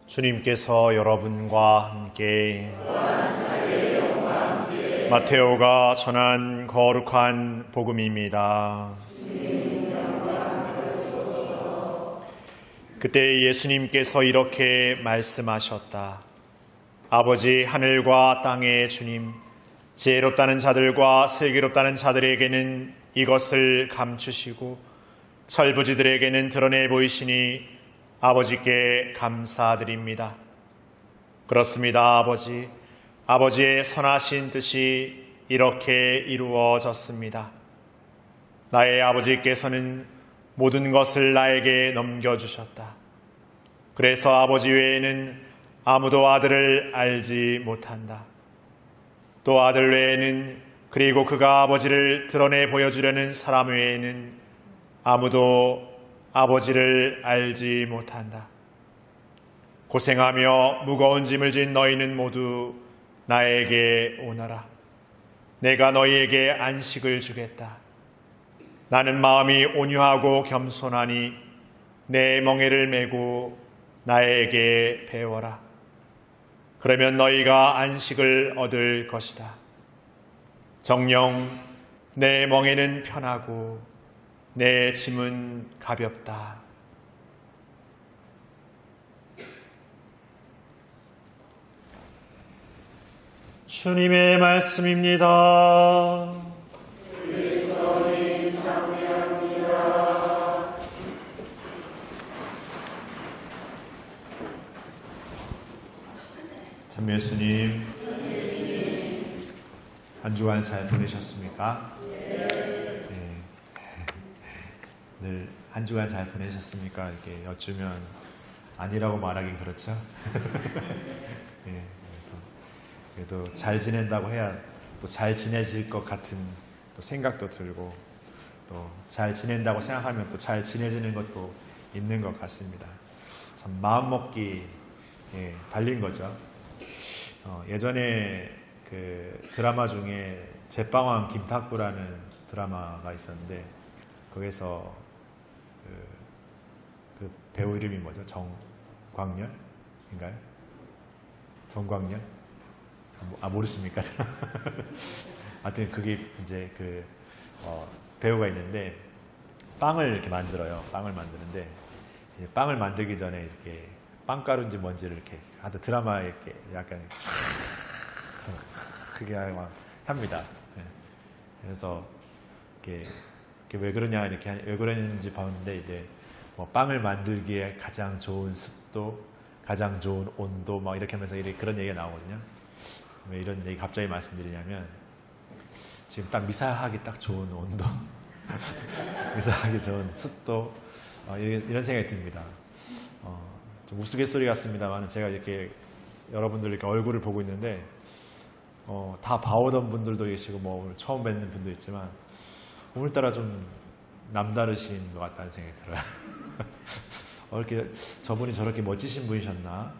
주님께서 여러분과 함께 마테오가 전한 거룩한 복음입니다. 그때 예수님께서 이렇게 말씀하셨다. 아버지 하늘과 땅의 주님, 지혜롭다는 자들과 슬기롭다는 자들에게는 이것을 감추시고 철부지들에게는 드러내 보이시니 아버지께 감사드립니다. 그렇습니다, 아버지. 아버지의 선하신 뜻이 이렇게 이루어졌습니다. 나의 아버지께서는 모든 것을 나에게 넘겨주셨다. 그래서 아버지 외에는 아무도 아들을 알지 못한다. 또 아들 외에는, 그리고 그가 아버지를 드러내 보여주려는 사람 외에는 아무도 아버지를 알지 못한다. 고생하며 무거운 짐을 진 너희는 모두 나에게 오너라. 내가 너희에게 안식을 주겠다. 나는 마음이 온유하고 겸손하니 내 멍에를 메고 나에게 배워라. 그러면 너희가 안식을 얻을 것이다. 정녕 내 멍에는 편하고 내 짐은 가볍다. 주님의 말씀입니다. 그리스도님 찬미합니다. 참 예수님, 한 주간 잘 보내셨습니까? 늘 한 주간 잘 보내셨습니까? 이렇게 여쭈면 아니라고 말하긴 그렇죠. 예, 그래도 잘 지낸다고 해야 또 잘 지내질 것 같은 또 생각도 들고, 또 잘 지낸다고 생각하면 또 잘 지내지는 것도 있는 것 같습니다. 참 마음먹기 달린 거죠. 예전에 그 드라마 중에 제빵왕 김탁구라는 드라마가 있었는데, 거기서 그 배우 이름이 뭐죠? 정광열인가요? 정광열? 모르십니까? 하여튼 그게 이제 배우가 있는데 빵을 이렇게 만들어요. 빵을 만드는데 빵을 만들기 전에 이렇게 빵가루인지 뭔지를 이렇게 하여튼 드라마에 이렇게 약간 그게 막 합니다. 그래서 이렇게 왜 그러냐, 이렇게 왜 그러는지 봤는데, 이제 뭐 빵을 만들기에 가장 좋은 습도, 가장 좋은 온도, 막 이렇게 하면서 그런 얘기가 나오거든요. 왜 이런 얘기 갑자기 말씀드리냐면, 지금 딱 미사하기 딱 좋은 온도, 미사하기 좋은 습도, 이런 생각이 듭니다. 좀 우스갯소리 같습니다만, 제가 이렇게 여러분들 이렇게 얼굴을 보고 있는데, 다 봐오던 분들도 계시고, 뭐 오늘 처음 뵙는 분도 있지만, 오늘따라 좀 남다르신 것 같다는 생각이 들어요. 이렇게 저분이 저렇게 멋지신 분이셨나?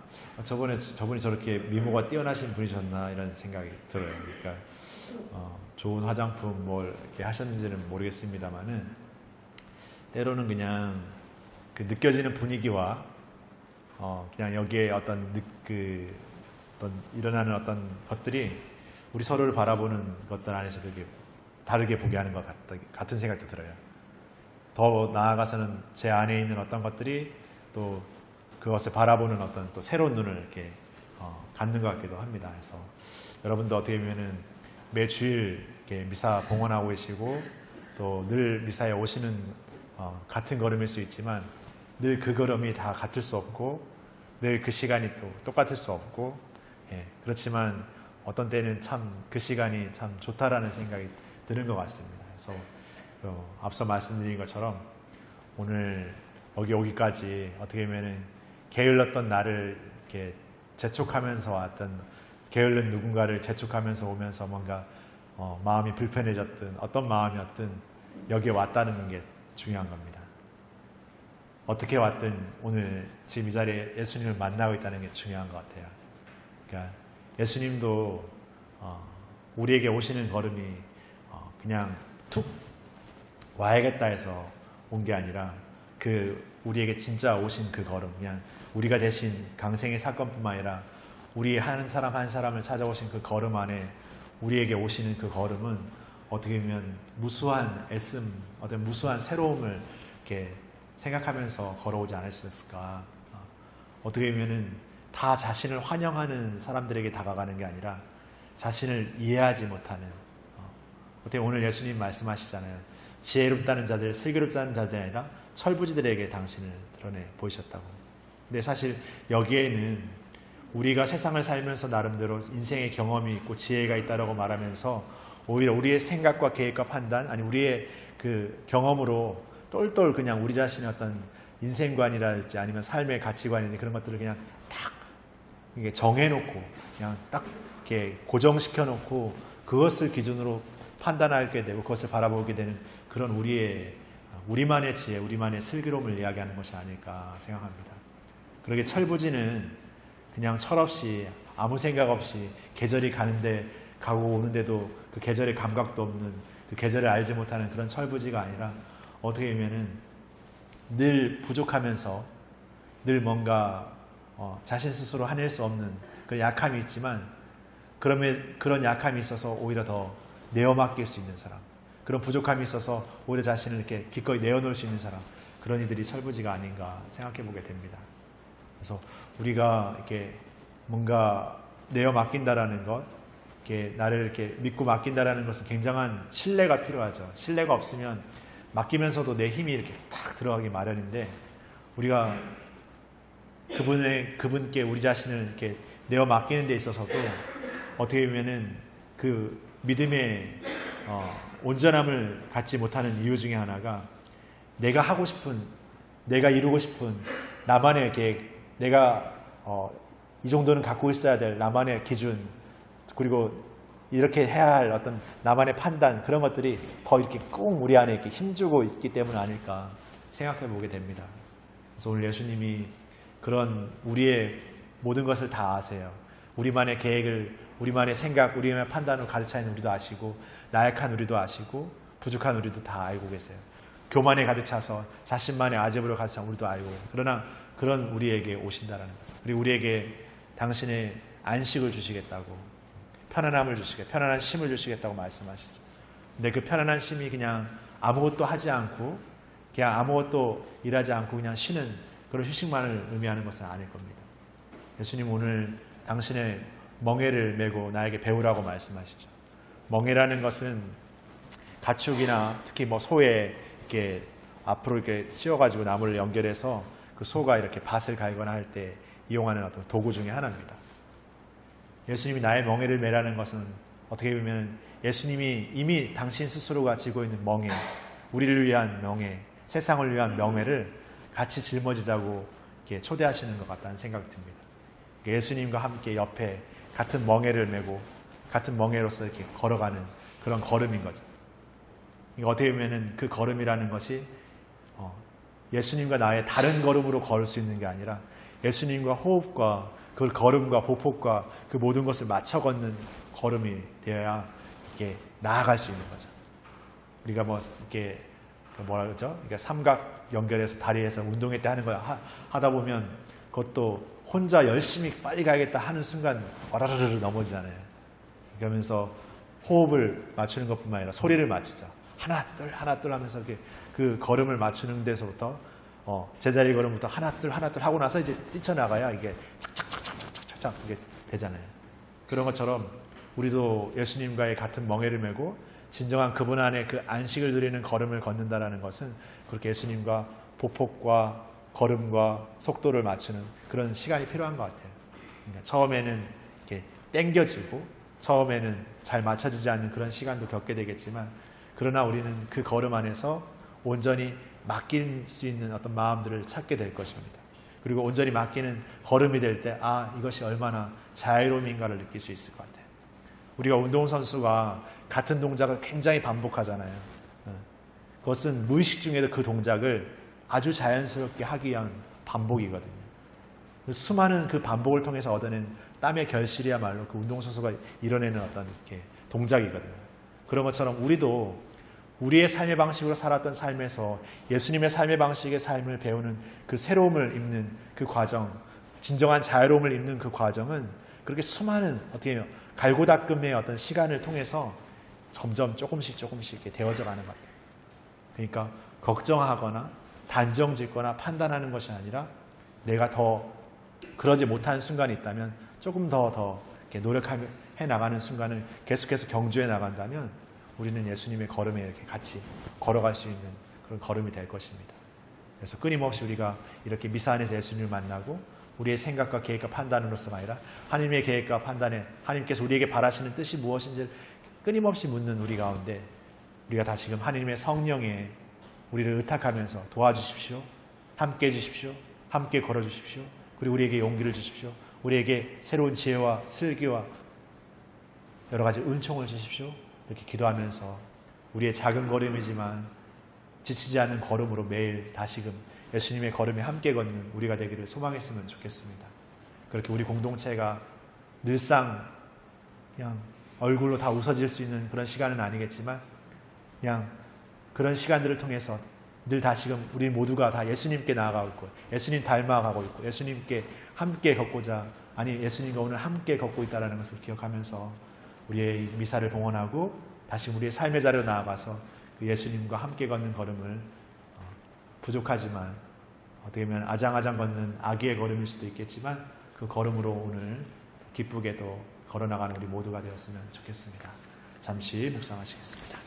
저분이 저렇게 미모가 뛰어나신 분이셨나? 이런 생각이 들어요. 그러니까 좋은 화장품 뭘 이렇게 하셨는지는 모르겠습니다만은, 때로는 그냥 그 느껴지는 분위기와 그냥 여기에 어떤 일어나는 어떤 것들이 우리 서로를 바라보는 것들 안에서도 이렇게 다르게 보게 하는 것 같은 생각도 들어요. 더 나아가서는 제 안에 있는 어떤 것들이 또 그것을 바라보는 어떤 또 새로운 눈을 이렇게 갖는 것 같기도 합니다. 그래서 여러분도 어떻게 보면은 매주일 이렇게 미사 봉헌하고 계시고, 또 늘 미사에 오시는 같은 걸음일 수 있지만, 늘 그 걸음이 다 같을 수 없고, 늘 그 시간이 또 똑같을 수 없고, 그렇지만 어떤 때는 참 그 시간이 참 좋다라는 생각이 드는 것 같습니다. 그래서 앞서 말씀드린 것처럼 오늘 오기까지 어떻게 보면은 게을렀던 나를 이렇게 재촉하면서 왔던, 게을른 누군가를 재촉하면서 오면서 뭔가 마음이 불편해졌든 어떤 마음이었든 여기에 왔다는 게 중요한 겁니다. 어떻게 왔든 오늘 지금 이 자리에 예수님을 만나고 있다는 게 중요한 것 같아요. 그러니까 예수님도 우리에게 오시는 걸음이 그냥 툭 와야겠다 해서 온 게 아니라 우리에게 진짜 오신 그 걸음, 그냥 우리가 대신 강생의 사건뿐만 아니라 우리 한 사람 한 사람을 찾아오신 그 걸음 안에 우리에게 오시는 그 걸음은 어떻게 보면 무수한 애씀, 어떤 무수한 새로움을 이렇게 생각하면서 걸어오지 않으셨을까. 어떻게 보면은 다 자신을 환영하는 사람들에게 다가가는 게 아니라 자신을 이해하지 못하는, 어떻게 오늘 예수님 말씀하시잖아요. 지혜롭다는 자들, 슬기롭다는 자들이 아니라 철부지들에게 당신을 드러내 보이셨다고. 근데 사실 여기에는 우리가 세상을 살면서 나름대로 인생의 경험이 있고 지혜가 있다라고 말하면서 오히려 우리의 생각과 계획과 판단, 아니 우리의 그 경험으로 똘똘 그냥 우리 자신의 어떤 인생관이랄지 아니면 삶의 가치관이랄지 그런 것들을 그냥 딱 이게 정해놓고 그냥 딱 이렇게 고정시켜놓고 그것을 기준으로 판단하게 되고 그것을 바라보게 되는 그런 우리만의 지혜, 우리만의 슬기로움을 이야기하는 것이 아닐까 생각합니다. 그러게 철부지는 그냥 철없이 아무 생각 없이 계절이 가는데 가고 오는데도 그 계절의 감각도 없는, 그 계절을 알지 못하는 그런 철부지가 아니라 어떻게 보면은 늘 부족하면서 늘 뭔가 자신 스스로 해낼 수 없는 그런 약함이 있지만 그런 약함이 있어서 오히려 더 내어 맡길 수 있는 사람, 그런 부족함이 있어서 오히려 자신을 이렇게 기꺼이 내어놓을 수 있는 사람, 그런 이들이 철부지가 아닌가 생각해 보게 됩니다. 그래서 우리가 이렇게 뭔가 내어 맡긴다라는 것, 이렇게 나를 이렇게 믿고 맡긴다라는 것은 굉장한 신뢰가 필요하죠. 신뢰가 없으면 맡기면서도 내 힘이 이렇게 탁 들어가기 마련인데, 우리가 그분께 우리 자신을 이렇게 내어 맡기는 데 있어서도 어떻게 보면은 그 믿음의 온전함을 갖지 못하는 이유 중에 하나가 내가 하고 싶은, 내가 이루고 싶은 나만의 계획, 내가 이 정도는 갖고 있어야 될 나만의 기준, 그리고 이렇게 해야 할 어떤 나만의 판단, 그런 것들이 더 이렇게 꼭 우리 안에 이렇게 힘주고 있기 때문 아닐까 생각해 보게 됩니다. 그래서 오늘 예수님이 그런 우리의 모든 것을 다 아세요. 우리만의 계획을, 우리만의 생각, 우리만의 판단을 가득 차 있는 우리도 아시고, 나약한 우리도 아시고, 부족한 우리도 다 알고 계세요. 교만에 가득 차서 자신만의 아집으로 가득 찬 우리도 알고 계세요. 그러나 그런 우리에게 오신다라는 거죠. 그리고 우리에게 당신의 안식을 주시겠다고, 편안함을 주시겠다, 편안한 쉼을 주시겠다고 말씀하시죠. 근데 그 편안한 쉼이 그냥 아무것도 하지 않고, 그냥 아무것도 일하지 않고 그냥 쉬는 그런 휴식만을 의미하는 것은 아닐 겁니다. 예수님 오늘 당신의 멍에를 메고 나에게 배우라고 말씀하시죠. 멍에라는 것은 가축이나 특히 뭐 소에 이렇게 앞으로 이렇게 씌워가지고 나무를 연결해서 그 소가 이렇게 밭을 갈거나 할 때 이용하는 어떤 도구 중에 하나입니다. 예수님이 나의 멍에를 메라는 것은 어떻게 보면 예수님이 이미 당신 스스로가 지고 있는 멍에, 우리를 위한 명예, 세상을 위한 명예를 같이 짊어지자고 이렇게 초대하시는 것 같다는 생각이 듭니다. 예수님과 함께 옆에 같은 멍에를 메고 같은 멍에로서 이렇게 걸어가는 그런 걸음인 거죠. 어떻게 보면 그 걸음이라는 것이 예수님과 나의 다른 걸음으로 걸을 수 있는 게 아니라 예수님과 호흡과 그 걸음과 보폭과 그 모든 것을 맞춰 걷는 걸음이 되어야 이렇게 나아갈 수 있는 거죠. 우리가 뭐 이렇게 뭐라 그러죠? 그러니까 삼각 연결해서 다리에서 운동회 때 하는 거야 하다 보면 그것도 혼자 열심히 빨리 가야겠다 하는 순간 와라르르 넘어지잖아요. 그러면서 호흡을 맞추는 것뿐만 아니라 소리를 맞추죠. 하나 둘 하면서 이렇게 그 걸음을 맞추는 데서부터 제자리 걸음부터 하나 둘 하고 나서 이제 뛰쳐나가야 이게 착착착착착착 이게 되잖아요. 그런 것처럼 우리도 예수님과의 같은 멍에를 메고 진정한 그분 안에 그 안식을 누리는 걸음을 걷는다라는 것은 그렇게 예수님과 보폭과 걸음과 속도를 맞추는 그런 시간이 필요한 것 같아요. 그러니까 처음에는 이렇게 땡겨지고 처음에는 잘 맞춰지지 않는 그런 시간도 겪게 되겠지만, 그러나 우리는 그 걸음 안에서 온전히 맡길 수 있는 어떤 마음들을 찾게 될 것입니다. 그리고 온전히 맡기는 걸음이 될 때 이것이 얼마나 자유로움인가를 느낄 수 있을 것 같아요. 우리가 운동선수가 같은 동작을 굉장히 반복하잖아요. 그것은 무의식 중에도 그 동작을 아주 자연스럽게 하기 위한 반복이거든요. 수많은 그 반복을 통해서 얻어낸 땀의 결실이야말로 그 운동선수가 이뤄내는 어떤 이렇게 동작이거든요. 그런 것처럼 우리도 우리의 삶의 방식으로 살았던 삶에서 예수님의 삶의 방식의 삶을 배우는 그 새로움을 입는 그 과정, 진정한 자유로움을 입는 그 과정은 그렇게 수많은 어떻게 갈고 닦음의 어떤 시간을 통해서 점점 조금씩 이렇게 되어져 가는 것 같아요. 그러니까 걱정하거나 단정짓거나 판단하는 것이 아니라 내가 더 그러지 못한 순간이 있다면 조금 더 이렇게 노력해 나가는 순간을 계속해서 경주해 나간다면 우리는 예수님의 걸음에 이렇게 같이 걸어갈 수 있는 그런 걸음이 될 것입니다. 그래서 끊임없이 우리가 이렇게 미사 안에서 예수님을 만나고 우리의 생각과 계획과 판단으로서가 아니라 하나님의 계획과 판단에 하나님께서 우리에게 바라시는 뜻이 무엇인지를 끊임없이 묻는 우리 가운데 우리가 다시금 하나님의 성령에 우리를 의탁하면서 도와주십시오. 함께 해주십시오. 함께 걸어주십시오. 그리고 우리에게 용기를 주십시오. 우리에게 새로운 지혜와 슬기와 여러 가지 은총을 주십시오. 이렇게 기도하면서 우리의 작은 걸음이지만 지치지 않는 걸음으로 매일 다시금 예수님의 걸음에 함께 걷는 우리가 되기를 소망했으면 좋겠습니다. 그렇게 우리 공동체가 늘상 그냥 얼굴로 다 웃어질 수 있는 그런 시간은 아니겠지만 그냥 그런 시간들을 통해서 늘 다시금 우리 모두가 다 예수님께 나아가고 있고 예수님 닮아가고 있고 예수님께 함께 걷고자 예수님과 오늘 함께 걷고 있다는 것을 기억하면서 우리의 미사를 봉헌하고 다시 우리의 삶의 자리로 나아가서 그 예수님과 함께 걷는 걸음을 부족하지만 어떻게 보면 아장아장 걷는 아기의 걸음일 수도 있겠지만 그 걸음으로 오늘 기쁘게도 걸어나가는 우리 모두가 되었으면 좋겠습니다. 잠시 묵상하시겠습니다.